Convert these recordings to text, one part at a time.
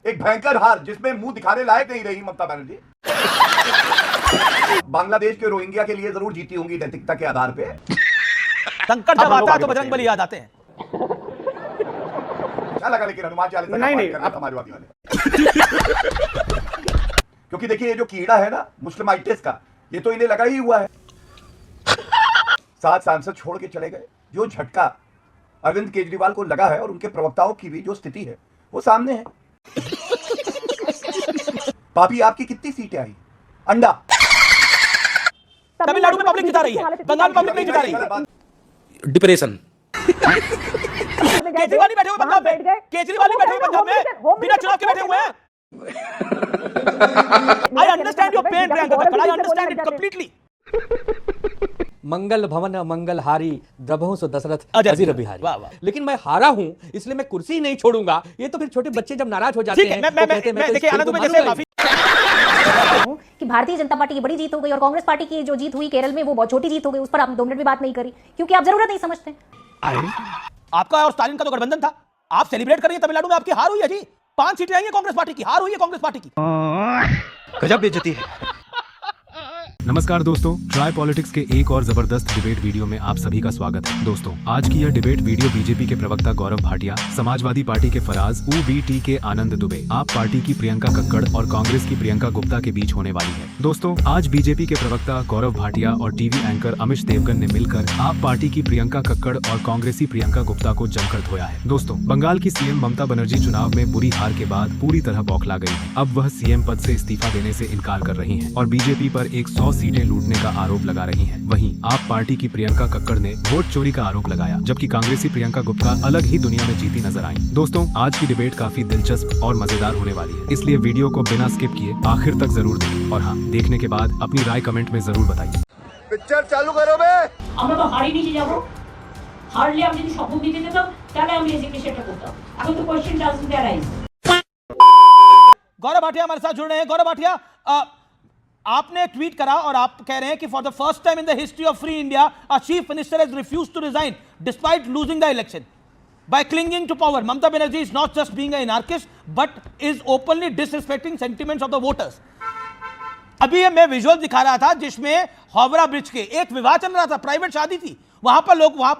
एक भयंकर हार जिसमें मुंह दिखाने लायक नहीं रही ममता बनर्जी। बांग्लादेश के रोहिंग्या के लिए जरूर जीती होंगी नैतिकता के आधार पे। संकट जब आता है तो बजरंग बली याद आते हैं। क्या लगा लेकिन हनुमान चालीसा नहीं समाजवादी वाले क्योंकि देखिए ये जो कीड़ा है ना मुस्लिमाइटिस का, ये तो इन्हें लगा ही हुआ है। 7 सांसद छोड़ के चले गए। जो झटका अरविंद केजरीवाल को लगा है और उनके प्रवक्ताओं की भी जो स्थिति है वो सामने है। पापी आपकी कितनी सीटें आई? अंडा। तमिलनाडु में पब्लिक जिता रही है, बंगाल पब्लिक नहीं जिता रही है। डिप्रेशन। केजरीवाल ही बैठे हुए पंजाब में, केजरीवाल ही बैठे हुए पंजाब में, बिना चुनाव के बैठे हुए हैं। I understand your pain, Priyanka Thakkar. I understand it completely. मंगल भवन मंगल हारी द्रभों सो दशरथ अजर अजीर बिहारी। वाह, वाह। लेकिन मैं हारा हूं इसलिए मैं कुर्सी नहीं छोड़ूंगा। ये तो फिर छोटे बच्चे जब नाराज हो जाते ठीक है, हैं मैं देखिए आनंद में जैसे माफी कि भारतीय जनता पार्टी की बड़ी जीत हो गई और कांग्रेस पार्टी की जो जीत हुई केरल में वो बहुत छोटी जीत हो गई, उस पर आप 2 मिनट भी बात नहीं करी क्योंकि आप जरूरत नहीं समझते। आपका और स्टालिन का तो गठबंधन था, आप सेलिब्रेट कर रही हैं। तमिलनाडु में आपकी हार हुई है जी, 5 सीटें आई हैं कांग्रेस पार्टी की, हार हुई है कांग्रेस पार्टी की। गजब बेइज्जती है। नमस्कार दोस्तों, ट्राई पॉलिटिक्स के एक और जबरदस्त डिबेट वीडियो में आप सभी का स्वागत है। दोस्तों आज की यह डिबेट वीडियो बीजेपी के प्रवक्ता गौरव भाटिया, समाजवादी पार्टी के फराज, UBT के आनंद दुबे, आप पार्टी की प्रियंका कक्कड़ और कांग्रेस की प्रियंका गुप्ता के बीच होने वाली है। दोस्तों आज बीजेपी के प्रवक्ता गौरव भाटिया और टीवी एंकर अमिश देवगन ने मिलकर आप पार्टी की प्रियंका कक्कड़ और कांग्रेसी प्रियंका गुप्ता को जमकर धोया है। दोस्तों बंगाल की सीएम ममता बनर्जी चुनाव में बुरी हार के बाद पूरी तरह बौखला गई है। अब वह सीएम पद से इस्तीफा देने से इनकार कर रही है और बीजेपी पर 100 सीटें लूटने का आरोप लगा रही हैं। वहीं आप पार्टी की प्रियंका कक्कड़ ने वोट चोरी का आरोप लगाया, जबकि कांग्रेसी प्रियंका गुप्ता अलग ही दुनिया में जीती नजर आई। दोस्तों आज की डिबेट काफी दिलचस्प और मजेदार होने वाली है, इसलिए वीडियो को बिना स्किप किए आखिर तक जरूर देखें और हाँ, देखने के बाद अपनी राय कमेंट में जरूर बताइए। पिक्चर चालू करो बे। আমরা তো হারিয়ে নিয়ে যাব, হারলে আমি যদি শপথ দিতে যেতাম তাহলে আমি রেজিগনেশনটা করতাম। এখন তো question doesn't arise. Gaurav Bhatia हमारे साथ जुड़ रहे हैं। गौरव भाटिया, आपने ट्वीट करा और आप कह रहे हैं कि for the first time in the history of free India a chief minister has refused to resign despite losing the election by clinging to power. Mamata Banerjee is not just being an anarchist but is openly disrespecting sentiments of the voters. अभी मैं visual दिखा रहा था जिसमें Howrah bridge के एक विवाह चल रहा था, प्राइवेट शादी थी। वहां पर लोग वहां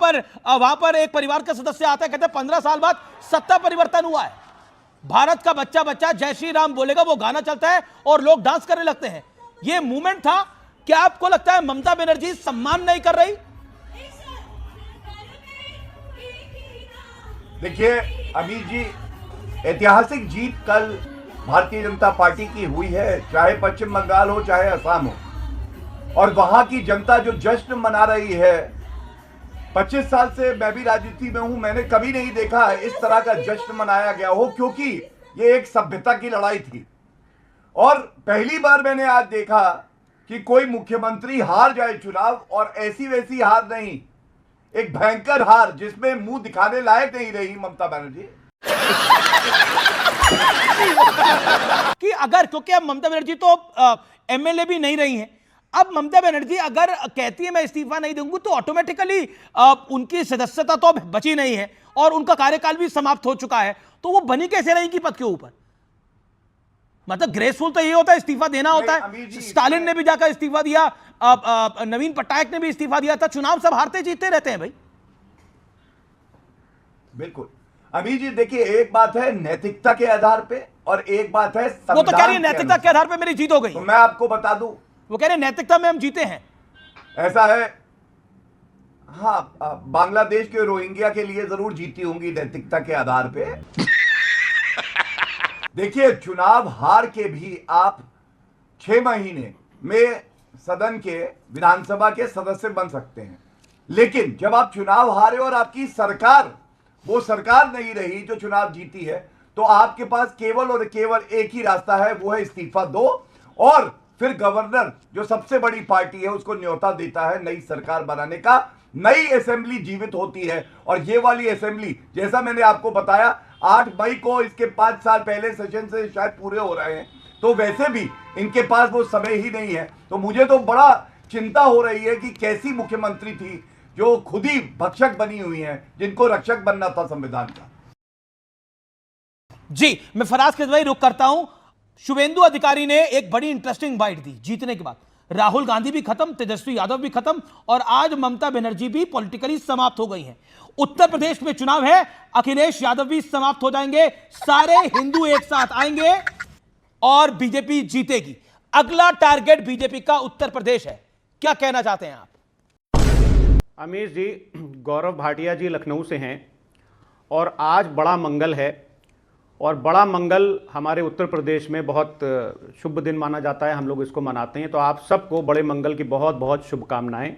पर एक परिवार का सदस्य आता है, कहते हैं 15 साल बाद सत्ता परिवर्तन हुआ है, भारत का बच्चा बच्चा जय श्री राम बोलेगा, वो गाना चलता है और लोग डांस करने लगते हैं। ये मूवमेंट था। क्या आपको लगता है ममता बनर्जी सम्मान नहीं कर रही? देखिए अमित जी, ऐतिहासिक जीत कल भारतीय जनता पार्टी की हुई है, चाहे पश्चिम बंगाल हो चाहे असम हो, और वहां की जनता जो जश्न मना रही है। 25 साल से मैं भी राजनीति में हूं, मैंने कभी नहीं देखा इस तरह का जश्न मनाया गया हो, क्योंकि ये एक सभ्यता की लड़ाई थी। और पहली बार मैंने आज देखा कि कोई मुख्यमंत्री हार जाए चुनाव, और ऐसी वैसी हार नहीं, एक भयंकर हार जिसमें मुंह दिखाने लायक नहीं रही ममता बनर्जी। कि अगर, क्योंकि अब ममता बनर्जी तो एमएलए भी नहीं रही हैं, अब ममता बनर्जी अगर कहती है मैं इस्तीफा नहीं दूंगी तो ऑटोमेटिकली उनकी सदस्यता तो बची नहीं है और उनका कार्यकाल भी समाप्त हो चुका है, तो वो बनी कैसे रहेंगी पद के ऊपर? मतलब ग्रेसफुल तो ये होता है, इस्तीफा देना होता है। स्टालिन ने भी जाकर इस्तीफा दिया, नवीन पटनायक ने भी इस्तीफा दिया था। चुनाव सब हारते जीतते रहते हैं भाई। बिल्कुल अभी जी, देखिए एक बात है नैतिकता के आधार पे और एक बात है संविधान। वो तो कह रही है नैतिकता के आधार पे मेरी जीत हो गई। तो मैं आपको बता दूं, वो कह रहे हैं नैतिकता में हम जीते हैं। ऐसा है, हाँ, बांग्लादेश के रोहिंग्या के लिए जरूर जीती होंगी नैतिकता के आधार पे। देखिए चुनाव हार के भी आप 6 महीने में सदन के, विधानसभा के सदस्य बन सकते हैं, लेकिन जब आप चुनाव हारे और आपकी सरकार वो सरकार नहीं रही जो चुनाव जीती है, तो आपके पास केवल और केवल एक ही रास्ता है, वो है इस्तीफा दो और फिर गवर्नर जो सबसे बड़ी पार्टी है उसको न्योता देता है नई सरकार बनाने का। नई असेंबली जीवित होती है और ये वाली असेंबली, जैसा मैंने आपको बताया, 8 मई को इसके 5 साल पहले सेशन से शायद पूरे हो रहे हैं, तो वैसे भी इनके पास वो समय ही नहीं है। तो मुझे तो बड़ा चिंता हो रही है कि कैसी मुख्यमंत्री थी जो खुद ही भक्षक बनी हुई हैं, जिनको रक्षक बनना था संविधान का। जी, मैं फराज किदवई रुक करता हूं। शुभेंदु अधिकारी ने एक बड़ी इंटरेस्टिंग बाइट दी जीतने के बाद। राहुल गांधी भी खत्म, तेजस्वी यादव भी खत्म, और आज ममता बनर्जी भी पॉलिटिकली समाप्त हो गई हैं। उत्तर प्रदेश में चुनाव है, अखिलेश यादव भी समाप्त हो जाएंगे, सारे हिंदू एक साथ आएंगे और बीजेपी जीतेगी। अगला टारगेट बीजेपी का उत्तर प्रदेश है। क्या कहना चाहते हैं आप? अमीश जी, गौरव भाटिया जी लखनऊ से हैं और आज बड़ा मंगल है, और बड़ा मंगल हमारे उत्तर प्रदेश में बहुत शुभ दिन माना जाता है, हम लोग इसको मनाते हैं। तो आप सबको बड़े मंगल की बहुत बहुत शुभकामनाएं।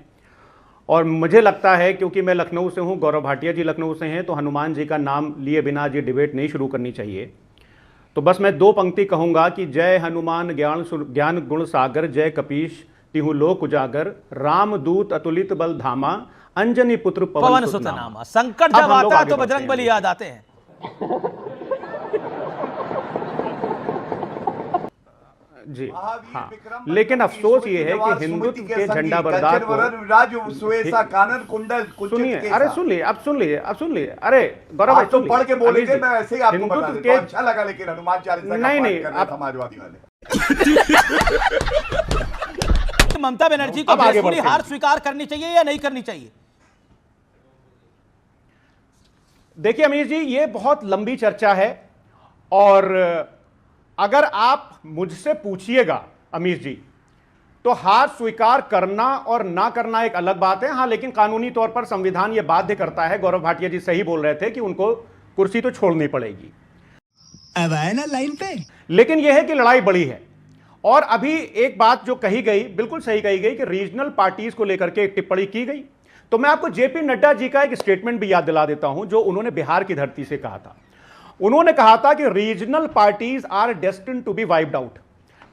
और मुझे लगता है, क्योंकि मैं लखनऊ से हूं, गौरव भाटिया जी लखनऊ से हैं, तो हनुमान जी का नाम लिए बिना जी डिबेट नहीं शुरू करनी चाहिए। तो बस मैं 2 पंक्ति कहूँगा कि जय हनुमान ज्ञान गुण सागर, जय कपीश तिहु लोक उजागर, रामदूत अतुलित बल धामा, अंजनी पुत्र पवन सुत नामा। संकट जब आता है तो बजरंग बली याद आते हैं। जी हाँ, लेकिन अफसोस ये है कि हिंदुत्व के झंडा बरदार सुनिए, अरे सुन लिए, अब सुन लिए, अरे गौरव भाई तो पढ़ के बोलेंगे, मैं ऐसे ही आपको बता हिंदुत्व देता हूं। अच्छा लगा, लेकिन हनुमान चालीसा नहीं, आप समाजवादी वाले ममता बनर्जी को ग्रेसफुली हार स्वीकार करनी चाहिए या नहीं करनी चाहिए? देखिए अमीर जी, ये बहुत लंबी चर्चा है, और अगर आप मुझसे पूछिएगा अमीर जी, तो हार स्वीकार करना और ना करना एक अलग बात है। हां, लेकिन कानूनी तौर पर संविधान यह बाध्य करता है। गौरव भाटिया जी सही बोल रहे थे कि उनको कुर्सी तो छोड़नी पड़ेगी। अब आए ना लाइन पे। लेकिन यह है कि लड़ाई बड़ी है, और अभी एक बात जो कही गई, बिल्कुल सही कही गई, कि रीजनल पार्टीज को लेकर के एक टिप्पणी की गई। तो मैं आपको जेपी नड्डा जी का एक स्टेटमेंट भी याद दिला देता हूं, जो उन्होंने बिहार की धरती से कहा था। उन्होंने कहा था कि regional parties are destined to be wiped out.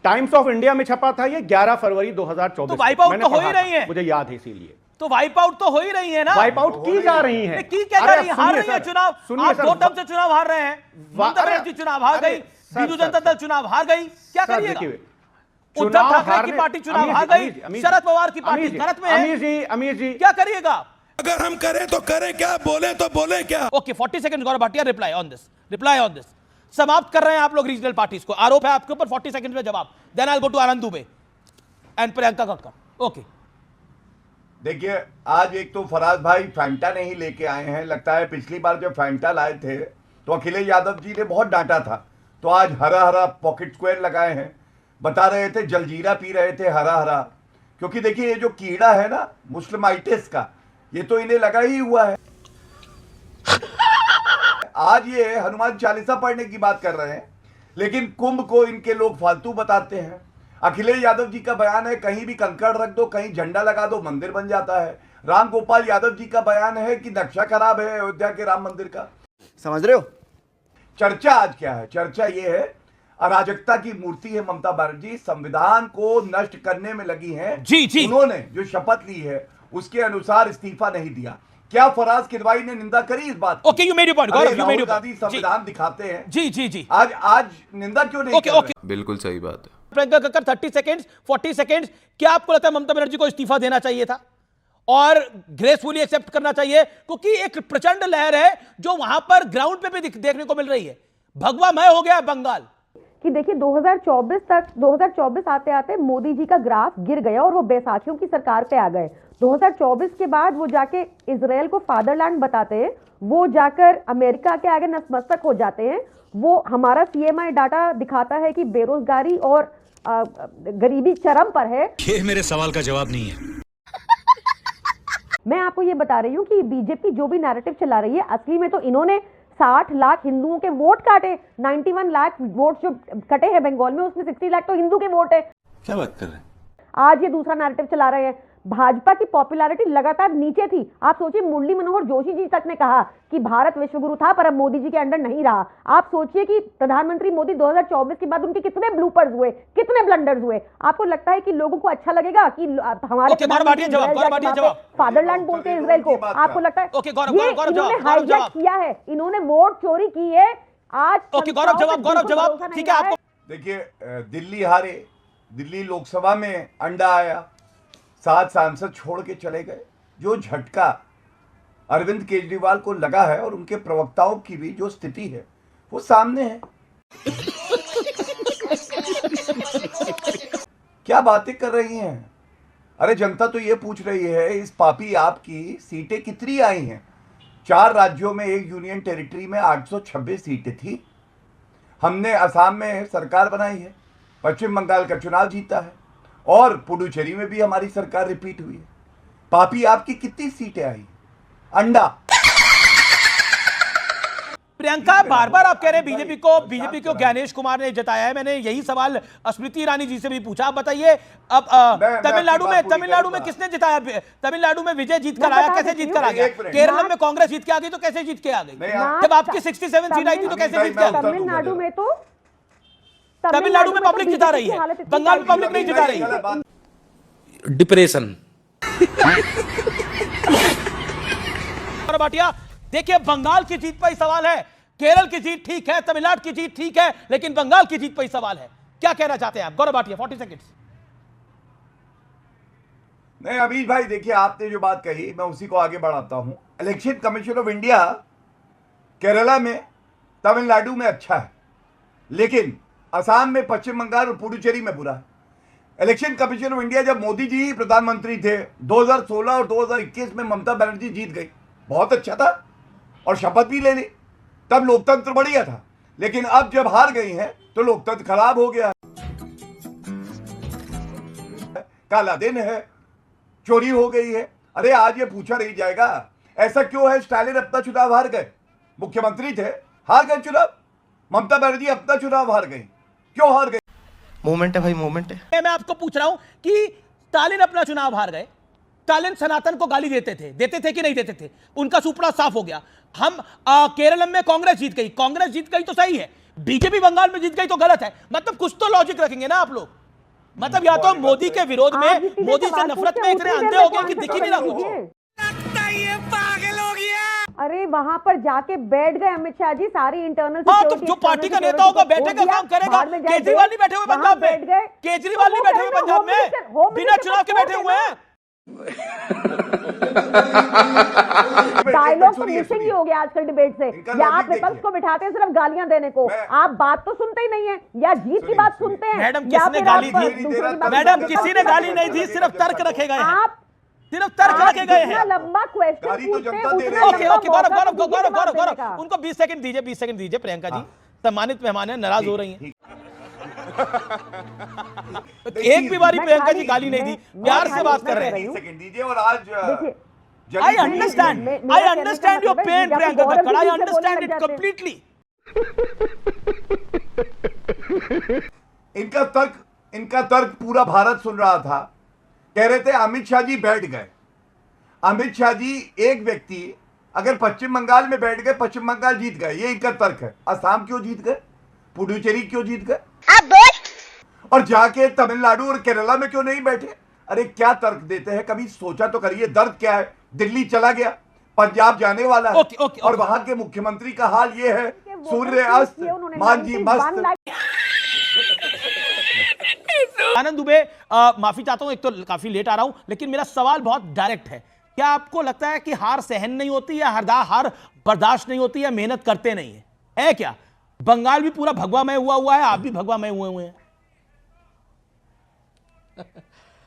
Times of India में छपा था ये 11 फरवरी 2024। तो वाइप आउट तो हो ही रही है, मुझे याद है, इसीलिए तो वाइप आउट तो हो ही रही है ना। वाइप आउट की जा रही है, की क्या जा रही है? हार रही है चुनाव। आप 2 टर्म से चुनाव हार रहे हैं। ममता बनर्जी चुनाव हार गई, बीजू जनता दल चुनाव हार गई। क्या करिएगा? उद्धव ठाकरे की पार्टी चुनाव हार गई, शरद पवार की पार्टी गलत में है। अमीर जी क्या करिएगा? अगर हम करें तो करें क्या, बोले तो बोले क्या। Okay, 40 second Gaurav Bhatia, reply on this. समाप्त कर रहे हैं आप लोग रीजनल पार्टीज को। आरोप है आपके ऊपर, 40 सेकंड में जवाब। Then I will go to Anand Dubey and Priyanka Kakkar. Okay, देखिए, आज एक तो फराज भाई फैंटा नहीं लेके आए हैं। लगता है पिछली बार जब फैंटा लाए थे तो अखिलेश यादव जी ने बहुत डांटा था, तो आज हरा हरा पॉकेट स्क्वायर लगाए हैं। बता रहे थे जलजीरा पी रहे थे हरा हरा, क्योंकि देखिए ये जो कीड़ा है ना मुस्लिमाइटिस का, ये तो इन्हें लगा ही हुआ है। आज ये हनुमान चालीसा पढ़ने की बात कर रहे हैं, लेकिन कुंभ को इनके लोग फालतू बताते हैं। अखिलेश यादव जी का बयान है, कहीं भी कंकड़ रख दो, कहीं झंडा लगा दो, मंदिर बन जाता है। राम गोपाल यादव जी का बयान है कि नक्शा खराब है अयोध्या के राम मंदिर का। समझ रहे हो? चर्चा आज क्या है? चर्चा ये है, अराजकता की मूर्ति है ममता बनर्जी, संविधान को नष्ट करने में लगी हैं। जी। उन्होंने जो शपथ ली है उसके अनुसार इस्तीफा नहीं दिया। क्या फराज किदवाई ने निंदा करी इस बात? Okay, you made your point Gaurav, you made your point. संविधान दिखाते हैं। जी। आज निंदा क्यों नहीं कर रहे? बिल्कुल सही बात है। Priyanka Kakkar 30 seconds, 40 seconds. क्या आपको लगता है ममता बनर्जी को इस्तीफा देना चाहिए था और ग्रेसफुली एक्सेप्ट करना चाहिए? क्योंकि एक प्रचंड लहर है जो वहां पर ग्राउंड पे भी देखने को मिल रही है। भगवामय हो गया है बंगाल। कि देखिए 2024 आते आते मोदी जी का ग्राफ गिर गया और वो बैसाखियों की सरकार पे आ गए। 2024 के बाद वो जाके इजराइल को फादरलैंड बताते हैं, वो जाकर अमेरिका के आगे नतमस्तक हो जाते हैं। वो हमारा सीएमआई डाटा दिखाता है कि बेरोजगारी और गरीबी चरम पर है। ये मेरे सवाल का जवाब नहीं है। मैं आपको ये बता रही हूँ कि बीजेपी जो भी नैरेटिव चला रही है, असली में तो इन्होंने 60 लाख हिंदुओं के वोट काटे। 91 लाख वोट जो कटे हैं बंगाल में, उसमें 60 लाख तो हिंदू के वोट है। क्या बात कर रहे हैं? आज ये दूसरा नैरेटिव चला रहे हैं। भाजपा की पॉपुलैरिटी लगातार नीचे थी। आप सोचिए, मुरली मनोहर जोशी जी तक ने कहा कि भारत विश्वगुरु था, पर अब मोदी जी के अंडर नहीं रहा। आप सोचिए कि प्रधानमंत्री मोदी 2024 के बाद उनके कितने ब्लूपर्स हुए, कितने ब्लंडर्स हुए। आपको लगता है कि लोगों को अच्छा लगेगा कि हमारे फादरलैंड बोलते हैं इसराइल को? आपको लगता है इन्होंने हाईजैक किया है, इन्होंने वोट चोरी की है। आज गौरव जवाब ठीक है आपको। देखिए, दिल्ली हारे, दिल्ली लोकसभा में अंडा आया, 7 सांसद छोड़ के चले गए। जो झटका अरविंद केजरीवाल को लगा है और उनके प्रवक्ताओं की भी जो स्थिति है, वो सामने है। क्या बातें कर रही हैं? अरे जनता तो ये पूछ रही है इस पापी आपकी सीटें कितनी आई हैं? 4 राज्यों में, एक यूनियन टेरिटरी में 826 सीटें थी। हमने असम में सरकार बनाई है, पश्चिम बंगाल का चुनाव जीता है और पुडुचेरी में भी हमारी सरकार रिपीट हुई है। पापी आपकी कितनी सीटें आई? अंडा। प्रियंका, बार बार आप कह रहे हैं बीजेपी को ज्ञानेश कुमार ने जिताया है। मैंने यही सवाल स्मृति ईरानी जी से भी पूछा। आप बताइए, अब तमिलनाडु में किसने जिताया? तमिलनाडु में विजय जीत कर आया, कैसे जीत कर आ गया? केरल में कांग्रेस जीत के आ गई, तो कैसे जीत के आ गई? जब आपकी 67 सीट आई थी तो कैसे जीत के आ गई? तमिलनाडु में पब्लिक जिता रही है, बंगाल में पब्लिक नहीं जिता रही है। डिप्रेशन। भाटिया, देखिए, बंगाल की जीत पर ही सवाल है, केरल की जीत ठीक है, तमिलनाडु की जीत ठीक है, लेकिन बंगाल की जीत पर ही सवाल है। क्या कहना चाहते हैं आप? गौरव भाटिया, 40 सेकंड्स। नहीं अमीश भाई, देखिए आपने जो बात कही मैं उसी को आगे बढ़ाता हूं। Election commission of India Kerala में, तमिलनाडु में अच्छा है, लेकिन असम में, पश्चिम बंगाल और पुडुचेरी में बुरा है। इलेक्शन कमीशन ऑफ इंडिया जब मोदी जी प्रधानमंत्री थे 2016 और 2021 में ममता बनर्जी जीत गई, बहुत अच्छा था और शपथ भी ले ली, तब लोकतंत्र बढ़िया था। लेकिन अब जब हार गई हैं तो लोकतंत्र खराब हो गया। काला दिन है, चोरी हो गई है। अरे आज ये पूछा नहीं जाएगा ऐसा क्यों है? स्टालिन अपना चुनाव हार गए, मुख्यमंत्री थे, हार गए चुनाव। ममता बनर्जी अपना चुनाव हार गई, क्यों हार गई? मूवमेंट है भाई, मूवमेंट है। मैं आपको पूछ रहा हूं कि स्टालिन अपना चुनाव हार गए, स्टालिन सनातन को गाली देते थे कि नहीं देते थे? उनका सुपड़ा साफ हो गया। हम केरल में कांग्रेस जीत गई तो सही है, बीजेपी बंगाल में जीत गई तो गलत है। मतलब कुछ तो लॉजिक रखेंगे ना आप लोग। मतलब या तो मोदी के विरोध में, मोदी से नफरत में इतने अंधे हो गए कि दिख ही नहीं रहा कुछ। अरे वहां पर जाके बैठ गए अमित शाह जी, सारी इंटरनल हाँ, तो जो पार्टी का नेता होगा बैठेगा, काम करेगा। केजरीवाल नहीं बैठे हुए पंजाब में, केजरीवाल नहीं बैठे हुए पंजाब में, बिना चुनाव के बैठे हुए हैं। डायलॉग तो मिसिंग ही हो गया आजकल डिबेट से। या आप विपक्ष को बिठाते हैं सिर्फ गालियां देने को, आप बात तो सुनते ही नहीं है, या जीत की बात सुनते हैं। मैडम, किसने गाली दी? मैडम, किसी ने गाली नहीं दी, सिर्फ तर्क रखे गए हैं। आप सिर्फ तर्क रखे गए हैं। लंबा क्वेश्चन पूछते हैं। ओके, गौरव, उनको 20 सेकंड दीजिए। प्रियंका जी सम्मानित मेहमान है, नाराज हो रही हैं। एक भी बारी प्रियंका जी गाली नहीं दी, प्यार से बात कर रहे हैं। सेकंड दीजिए। और आज I understand your pain, Priyanka Kakkad. I understand it completely. इनका तर्क पूरा भारत सुन रहा था। कह रहे थे अमित शाह जी बैठ गए। अमित शाह जी एक व्यक्ति अगर पश्चिम बंगाल में बैठ गए, पश्चिम बंगाल जीत गए, ये इनका तर्क है। असम क्यों जीत गए? पुडुचेरी क्यों जीत गए? और जाके तमिलनाडु और केरला में क्यों नहीं बैठे? अरे क्या तर्क देते हैं? कभी सोचा तो करिए दर्द क्या है। दिल्ली चला गया, पंजाब जाने वाला है, और वहां के मुख्यमंत्री का हाल ये है, सूर्य अस्त, मान जी मस्त। आनंद दुबे, माफी चाहता हूं, एक तो काफी लेट आ रहा हूं, लेकिन मेरा सवाल बहुत डायरेक्ट है। क्या आपको लगता है कि हार सहन नहीं होती, या हार बर्दाश्त नहीं होती, या मेहनत करते नहीं है क्या? बंगाल भी पूरा भगवामय हुआ है, आप भी भगवामय हुए हैं।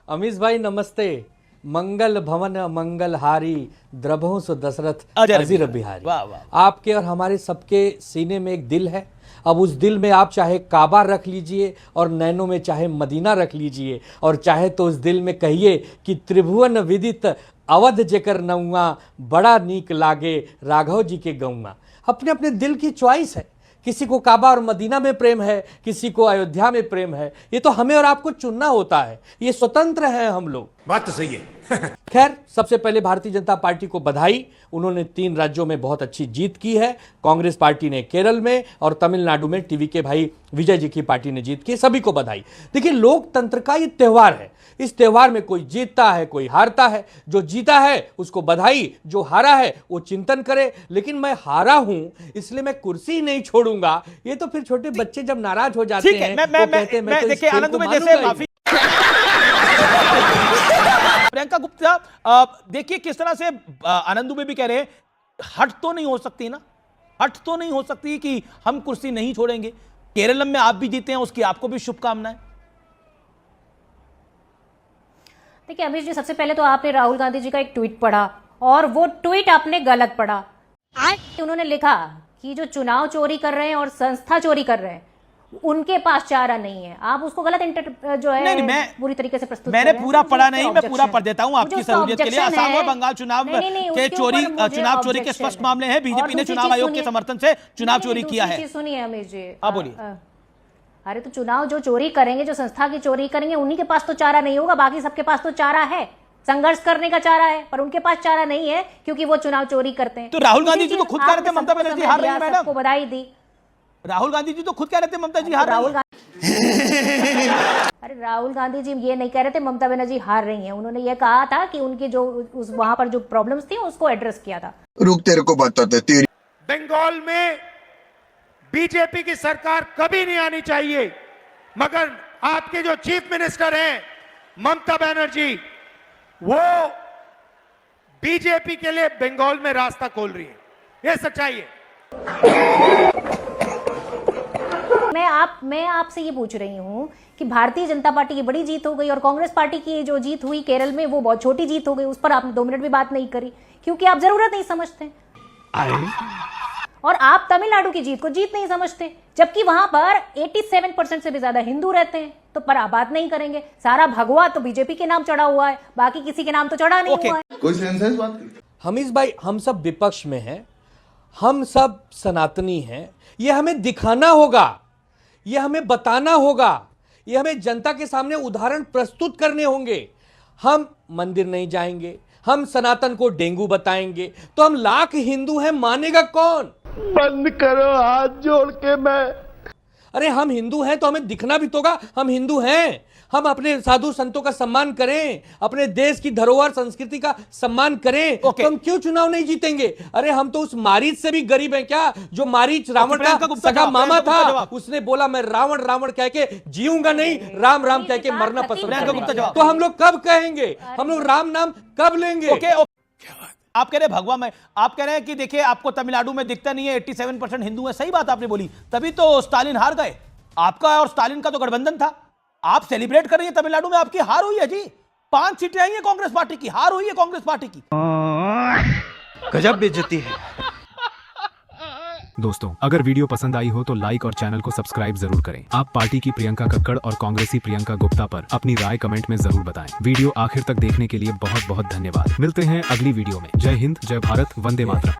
अमीश भाई नमस्ते। मंगल भवन मंगल हारी, द्रभों सो दशरथ अजीर बिहारी। वाह वाह। आपके और हमारे सबके सीने में एक दिल है। अब उस दिल में आप चाहे काबा रख लीजिए, और नैनों में चाहे मदीना रख लीजिए, और चाहे तो उस दिल में कहिए कि त्रिभुवन विदित अवध जेकर नौआ, बड़ा नीक लागे राघव जी के गौआ। अपने अपने दिल की चॉइस है। किसी को काबा और मदीना में प्रेम है, किसी को अयोध्या में प्रेम है। ये तो हमें और आपको चुनना होता है, ये स्वतंत्र हैं हम लोग। बात तो सही है। खैर, सबसे पहले भारतीय जनता पार्टी को बधाई। उन्होंने 3 राज्यों में बहुत अच्छी जीत की है। कांग्रेस पार्टी ने केरल में, और तमिलनाडु में टीवी के भाई विजय जी की पार्टी ने जीत की। सभी को बधाई। देखिए, लोकतंत्र का ये त्योहार है। इस त्योहार में कोई जीतता है, कोई हारता है। जो जीता है उसको बधाई, जो हारा है वो चिंतन करे। लेकिन मैं हारा हूं इसलिए मैं कुर्सी नहीं छोड़ूंगा। ये तो फिर छोटे बच्चे जब नाराज हो जाते हैं, मैं देखिए आनंद में जैसे माफी। प्रियंका गुप्ता, देखिए किस तरह से आनंद दुबे भी कह रहे हैं, हट तो नहीं हो सकती ना, हट तो नहीं हो सकती कि हम कुर्सी नहीं छोड़ेंगे। केरल में आप भी जीते हैं, उसकी आपको भी शुभकामनाएं। देखिए अमीश जी, सबसे पहले तो आपने राहुल गांधी जी का एक ट्वीट पढ़ा और वो ट्वीट आपने गलत पढ़ा। उन्होंने लिखा कि जो चुनाव चोरी कर रहे हैं और संस्था चोरी कर रहे हैं उनके पास चारा नहीं है। आप उसको गलत जो है नहीं, मैं पूरी तरीके से प्रस्तुत मैंने कर रहे हैं। पूरा मुझे पढ़ा उसका नहीं, मैं पूरा objection पढ़ देता हूं है। आपकी मुझे उसका सहूलियत के लिए। objection असम और है। बंगाल चुनाव नहीं, नहीं, के उसके चोरी, ऊपर मुझे चुनाव चोरी के objection स्पष्ट है। मामले हैं। और बीजेपी ने दूसरी चुनाव चीज आयोग के सुनिए। समर्थन से चुनाव नहीं, चोरी दूसरी किया है। चीज सुनिए अमीश जी। आप बोलिए। अरे तो चुनाव जो चोरी करेंगे, जो संस्था की चोरी करेंगे, उन्हीं के पास तो चारा नहीं होगा, बाकी सबके पास तो चारा है, संघर्ष करने का चारा है, पर उनके पास चारा नहीं है क्योंकि वो चुनाव चोरी करते हैं। तो राहुल गांधी जी तो खुद कह रहे थे ममता बनर्जी हार रही है मैडम। सबको बधाई दी। राहुल गांधी जी तो खुद कह रहे थे ममता जी हार रही है। अरे राहुल गांधी जी ये नहीं कह रहे थे ममता बनर्जी हार रही हैं। उन्होंने ये कहा था कि उनकी जो वहां पर जो प्रॉब्लम्स थी उसको एड्रेस किया था। रुक तेरे को बताते तेरी। बंगाल में बीजेपी की सरकार कभी नहीं आनी चाहिए, मगर आपके जो चीफ मिनिस्टर हैं ममता बनर्जी, वो बीजेपी के लिए बंगाल में रास्ता खोल रही है। ये सच्चाई है। मैं आपसे ये पूछ रही हूँ कि भारतीय जनता पार्टी की बड़ी जीत हो गई और कांग्रेस पार्टी की जो जीत हुई केरल में वो बहुत छोटी जीत हो गई। उस पर आपने 2 मिनट भी बात नहीं करी क्योंकि आप जरूरत नहीं समझते। और आप तमिलनाडु की जीत को जीत नहीं समझते, जबकि वहां पर 87% से भी ज्यादा हिंदू रहते हैं। तो पर आप बात नहीं करेंगे। सारा भगवा तो बीजेपी के नाम चढ़ा हुआ है, बाकी किसी के नाम तो चढ़ा नहीं हुआ है। कोई सेंस है इस बात की? हमीज भाई, हम सब विपक्ष में हैं, हम सब सनातनी हैं। ये हमें दिखाना होगा, ये हमें बताना होगा, ये हमें जनता के सामने उदाहरण प्रस्तुत करने होंगे। हम मंदिर नहीं जाएंगे, हम सनातन को डेंगू बताएंगे, तो हम लाख हिंदू हैं, मानेगा कौन? बंद करो हाथ जोड़ के। मैं अरे हम हिंदू हैं तो हमें दिखना भी तो होगा हम हिंदू हैं। हम अपने साधु संतों का सम्मान करें, अपने देश की धरोहर संस्कृति का सम्मान करें। तो हम क्यों चुनाव नहीं जीतेंगे? अरे हम तो उस मारीच से भी गरीब हैं क्या, जो मारीच रावण का सगा मामा था। उसने बोला मैं रावण रावण कह के जीऊंगा नहीं, राम राम कह के मरना पसंद करूंगा। तो हम लोग कब कहेंगे, हम लोग राम नाम कब लेंगे? आप कह रहे भगवा में, आप कह रहे हैं कि देखिए आपको तमिलनाडु में दिखता नहीं है, 87% हिंदू है। सही बात आपने बोली, तभी तो स्टालिन हार गए। आपका और स्टालिन का तो गठबंधन था। आप सेलिब्रेट कर रही है तमिलनाडु में, आपकी हार हुई है जी। 5 सीटें आई है कांग्रेस पार्टी की, हार हुई है कांग्रेस पार्टी की। गजब बेइज्जती है। दोस्तों, अगर वीडियो पसंद आई हो तो लाइक और चैनल को सब्सक्राइब जरूर करें। आप पार्टी की प्रियंका कक्कड़ और कांग्रेसी प्रियंका गुप्ता पर अपनी राय कमेंट में जरूर बताएं। वीडियो आखिर तक देखने के लिए बहुत बहुत धन्यवाद। मिलते हैं अगली वीडियो में। जय हिंद, जय भारत, वंदे मातरम।